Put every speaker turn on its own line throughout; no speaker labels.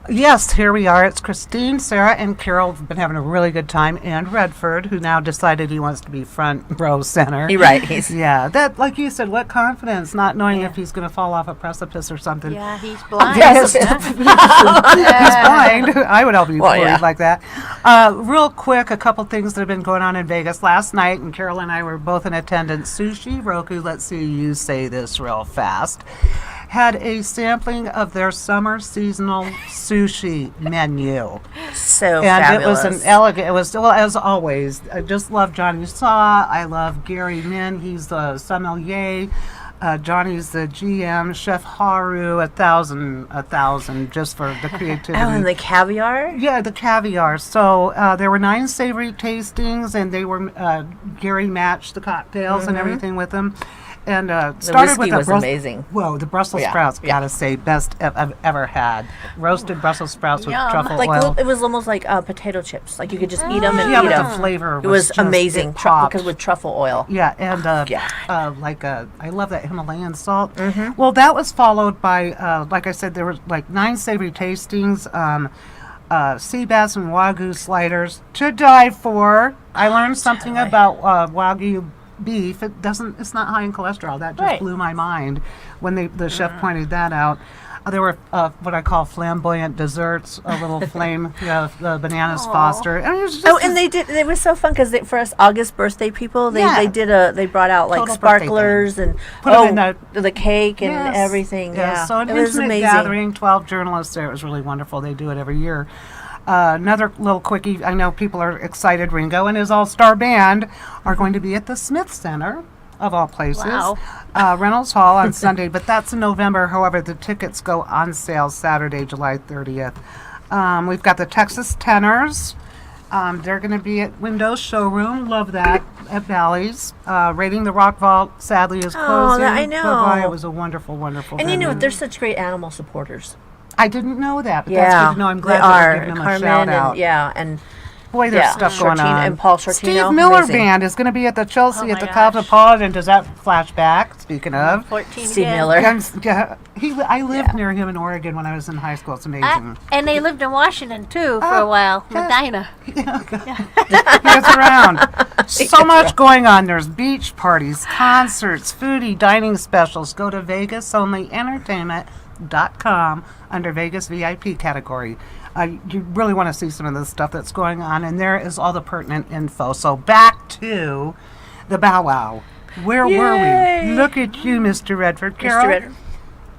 Yes, here we are. It's Christine, Sarah, and Carol have been having a really good time, and Redford, who now decided he wants to be front row center.
You're right. He's
Yeah, that, like you said, what confidence, not knowing if he's going to fall off a precipice or something.
Yeah, he's blind.
Yes. He's blind. I would help you like that. Real quick, a couple things that have been going on in Vegas last night, and Carol and I were both in attendance. Sushi Roku, let's see you say this real fast, had a sampling of their summer seasonal sushi menu.
so
And
fabulous.
it was an elegant, it was, well, as always, I just love Johnny Saw. I love Gary Min. He's the sommelier. Johnny's the GM. Chef Haru, a thousand, just for the creativity.
Oh, and the caviar?
Yeah, the caviar. So there were 9 savory tastings, and they were Gary matched the cocktails and everything with them. And started with
whiskey was amazing.
Whoa, the Brussels sprouts, gotta say, best I've ever had. Roasted Brussels sprouts with truffle oil.
It was almost like potato chips. Like you could just eat them and
Yeah,
eat
but
them.
the flavor
It was
just
amazing because with truffle oil.
Yeah, and I love that Himalayan salt. Well, that was followed by, like I said, there were like 9 savory tastings, sea bass and wagyu sliders to die for. I learned something about wagyu beef. It's not high in cholesterol. That just blew my mind when the chef pointed that out. There were what I call flamboyant desserts, a little flame, the bananas Foster. And it was just
It was so fun because for us August birthday people, they brought out like
Total
sparklers and
Put 'em in
the cake and
Yes.
everything. Yeah,
So an
it was
intimate
amazing.
gathering, 12 journalists there. It was really wonderful. They do it every year. Another little quickie. I know people are excited. Ringo and his all-star band are going to be at the Smith Center, of all places.
Wow.
Reynolds Hall on Sunday, but that's in November. However, the tickets go on sale Saturday, July 30th. We've got the Texas Tenors. They're going to be at Windows Showroom. Love that. At Bally's. Raiding the Rock Vault, sadly, is closing.
I know.
Bye-bye. It was a wonderful, wonderful
And
venue.
they're such great animal supporters.
I didn't know that, but that's good to know. I'm glad
they
that
are.
we're giving them
Carmen
a shout out.
and
Boy, there's stuff going
Shortino
on.
and Paul Shortino.
Steve Miller
amazing.
Band is going to be at the Chelsea
Oh
at the
my
Cosmopolitan. Does that flash back? Speaking of.
14
Steve
again.
Miller.
I lived near him in Oregon when I was in high school. It's amazing.
And they lived in Washington, too, for a while. Medina.
He gets around. So much going on. There's beach parties, concerts, foodie, dining specials. Go to VegasOnlyEntertainment.com under Vegas VIP category. You really want to see some of the stuff that's going on, and there is all the pertinent info. So back to the Bow Wow. Where were we? Look at you, Mr. Redford. Carol,
Mr. Redford.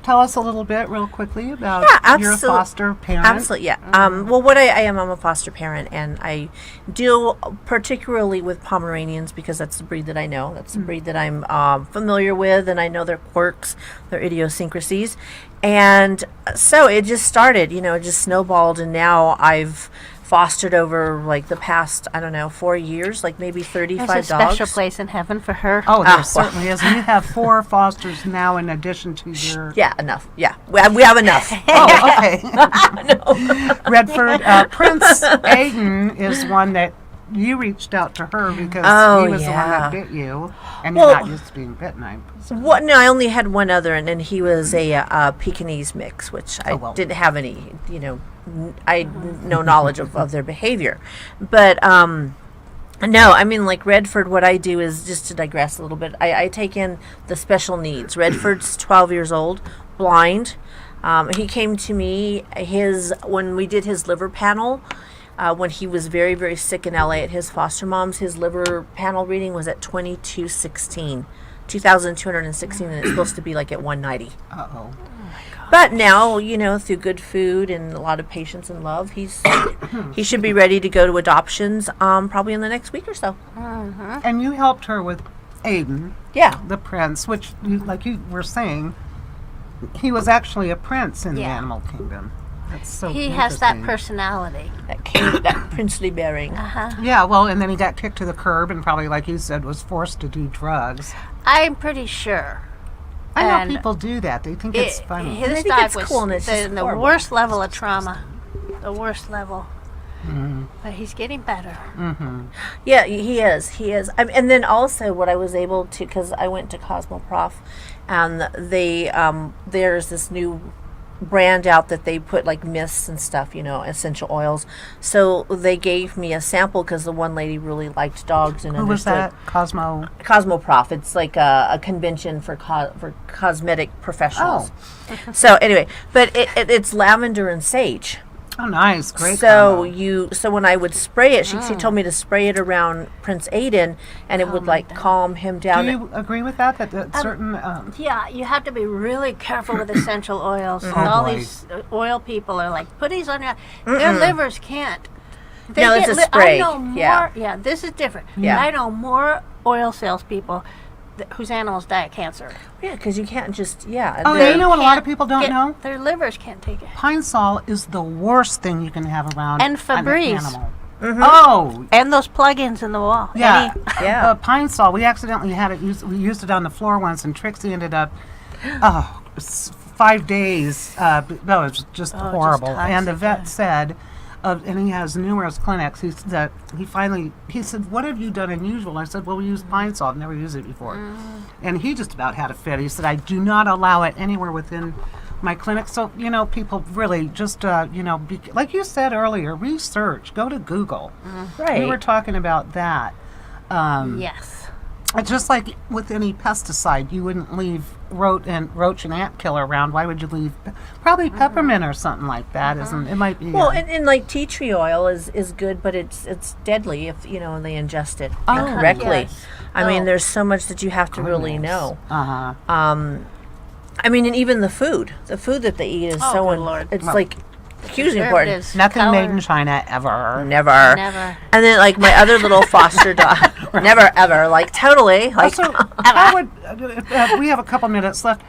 tell us a little bit real quickly about your foster parent.
Absolutely, yeah. Well, what I am, I'm a foster parent, and I deal particularly with Pomeranians because that's the breed that I know. That's the breed that I'm familiar with, and I know their quirks, their idiosyncrasies. And so it just started, it just snowballed, and now I've fostered over like the past, 4 years, like maybe 35
There's a
dogs.
special place in heaven for her.
Oh, there certainly is. And you have 4 fosters now in addition to your...
Yeah, enough. Yeah, we have enough.
Oh, okay. Redford, Prince Aiden is one that you reached out to her because he was the one that bit you, and you're not used to being bitten.
What? No, I only had one other, and he was a Pekingese mix, which I didn't have any, I had no knowledge of their behavior. But, no, I mean, like Redford, what I do is, just to digress a little bit, I take in the special needs. Redford's 12 years old, blind. He came to me, when we did his liver panel, when he was very, very sick in LA at his foster mom's, his liver panel reading was at 2,216, and it's supposed to be like at 190.
Uh-oh.
But now, through good food and a lot of patience and love, he should be ready to go to adoptions probably in the next week or so.
And you helped her with Aiden, the prince, which, like you were saying, he was actually a prince in the animal kingdom. That's so
He has that personality.
That princely bearing.
Yeah, well, and then he got kicked to the curb and probably, like you said, was forced to do drugs.
I'm pretty sure.
I know people do that. They think it's funny.
His
think
dog
it's
was
cool and it's just
the
horrible.
worst level of trauma. The worst level. But he's getting better.
Yeah, he is. And then also what I was able to, because I went to Cosmoprof, and they there's this new brand out that they put like mists and stuff, essential oils. So they gave me a sample because the one lady really liked dogs and
Who was
understood.
that? Cosmo.
Cosmoprof. It's like a convention for cosmetic professionals.
Oh.
So anyway, but it's lavender and sage.
Oh, nice. Great.
So
combo.
so when I would spray it, she told me to spray it around Prince Aiden, and it would like calm him down.
Do you agree with that? That certain.
Yeah, you have to be really careful with essential oils. And
Oh,
all
boy.
these oil people are like, put these on your. Their livers can't. They
No, it's a
I
spray.
know more.
Yeah.
Yeah, this is different.
Yeah.
I know more oil salespeople whose animals die of cancer.
Yeah, because you can't just
Oh,
they're-
you know what a lot of
Can't
people don't
get-
know?
Their livers can't take it.
Pine Sol is the worst thing you can have around
And
an
Febreze.
animal. Oh,
And those plug-ins in the wall.
yeah.
Yeah.
Pine Sol, we accidentally had it. We used it on the floor once, and Trixie ended up, 5 days. No, it was just horrible. And the
toxic,
vet
yeah.
said, and he has numerous clinics. He said, "What have you done unusual?" I said, "Well, we use Pine Sol. I've never used it before." And he just about had a fit. He said, "I do not allow it anywhere within my clinic." So, people really just, like you said earlier, research. Go to Google.
right.
We were talking about that.
Yes.
It's just like with any pesticide, you wouldn't leave roach and ant killer around. Why would you leave? Probably peppermint or something like that. Isn't it? Might be.
Well, and like tea tree oil is good, but it's deadly if they ingest it incorrectly.
Yes.
I mean,
Oh.
there's so much that you have to really know.
Uh huh.
I mean, and even the food that they eat is
Oh,
so
good Lord.
it's
Well,
like hugely important.
Conservatives,
Nothing made in
color,
China ever.
Never.
Never.
And then like my other little foster dog, never ever, like totally, like
So, how would we have a couple minutes left?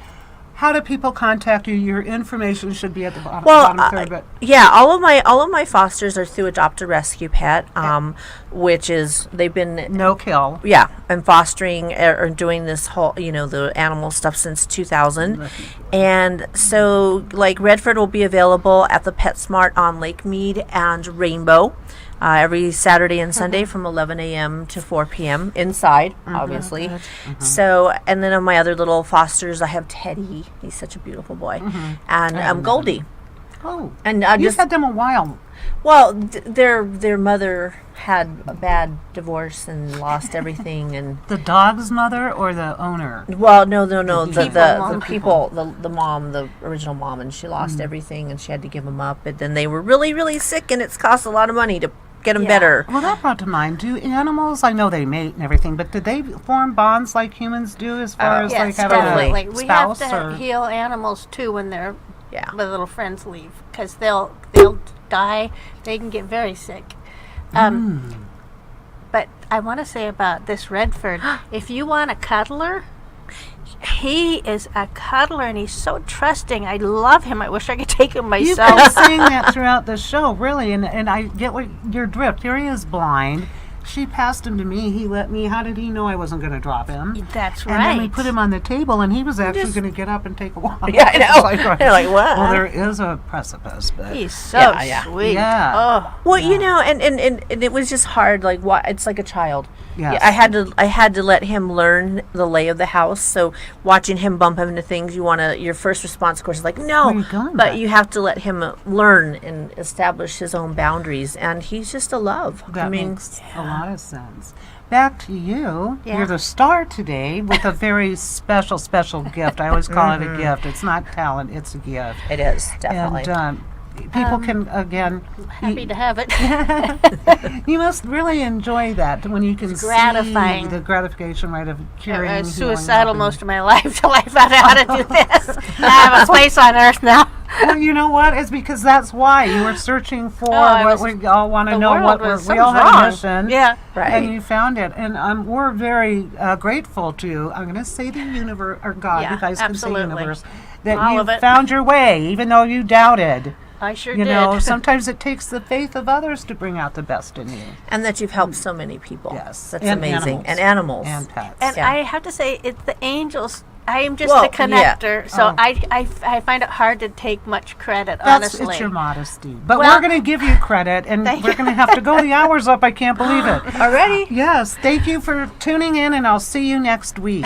How do people contact you? Your information should be at the bottom,
well,
bottom third. But
yeah, all of my fosters are through Adopt a Rescue Pet, which is they've been
no kill.
yeah, and fostering or doing this whole, the animal stuff since 2000. And so, like, Redford will be available at the PetSmart on Lake Mead and Rainbow every Saturday and Sunday from 11 a.m. to 4 p.m. inside, obviously. So, and then on my other little fosters, I have Teddy. He's such a beautiful boy. And Goldie.
Oh,
And
you
just
had them a while.
well, their mother had a bad divorce and lost everything, and
The dog's mother or the owner?
well, no, the
people,
the mom, the original mom, and she lost everything, and she had to give them up, and then they were really, really sick, and it's cost a lot of money to get them
Yeah.
better.
Well, that brought to mind. Do animals? I know they mate and everything, but did they form bonds like humans do, as far as
Yes,
like having
definitely.
a
We have
spouse?
to
Or
heal animals too when their
Yeah.
little friends leave, because they'll die. They can get very sick. But I want to say about this Redford, if you want a cuddler, he is a cuddler and he's so trusting. I love him. I wish I could take him
You've
myself.
been saying that throughout the show, really, and I get what your drift. Here he is blind. She passed him to me. He let me. How did he know I wasn't going to drop him?
That's
And then we
right.
put him on the table, and he was actually going to get up and take a walk.
Yeah, I know.
It's
They're like, what?
Well, there is a precipice, but
He's so
Yeah.
sweet.
Yeah.
Oh,
Well, and it was just hard. Like, what? It's like a child.
Yes.
Yeah, I had to let him learn the lay of the house. So watching him bump into things, your first response, of course, is like, no.
Where are you going,
But
bud?
you have to let him learn and establish his own boundaries. And he's just a love.
that
I mean,
makes a lot of sense. Back to you.
Yeah.
You're the star today with a very special gift. I always call it a gift. It's not talent; it's a gift.
it is definitely.
And people can again.
happy to have it.
You must really enjoy that when you can
gratifying.
see the gratification, right, of
I
curing.
was
healing,
suicidal
helping.
most of my life till I found out how to do this. I have a place on earth now.
Well, you know what? It's because that's why you were searching for
I
what
was-
we all want to
the
know.
world
What
was-
we all
something's
have a
wrong.
mission.
Yeah.
Right.
And you found it, and we're very grateful to. I'm going to say the universe or God.
Yeah,
you guys
absolutely.
can say universe. That
All
you
of it.
found your way, even though you doubted.
I sure
You
did.
know, sometimes it takes the faith of others to bring out the best in you.
and that you've helped so many people.
Yes.
That's
And
amazing.
animals.
And animals.
And pets.
And
Yeah.
I have to say, it's the angels. I am just
Well,
the connector, so
Oh.
I find it hard to take much credit,
That's
honestly.
it's your modesty. But
Well-
we're going to give you credit, and
Thank
we're
you.
going to have to go. The hour's up. I can't believe it.
Already?
Yes. Thank you for tuning in, and I'll see you next week.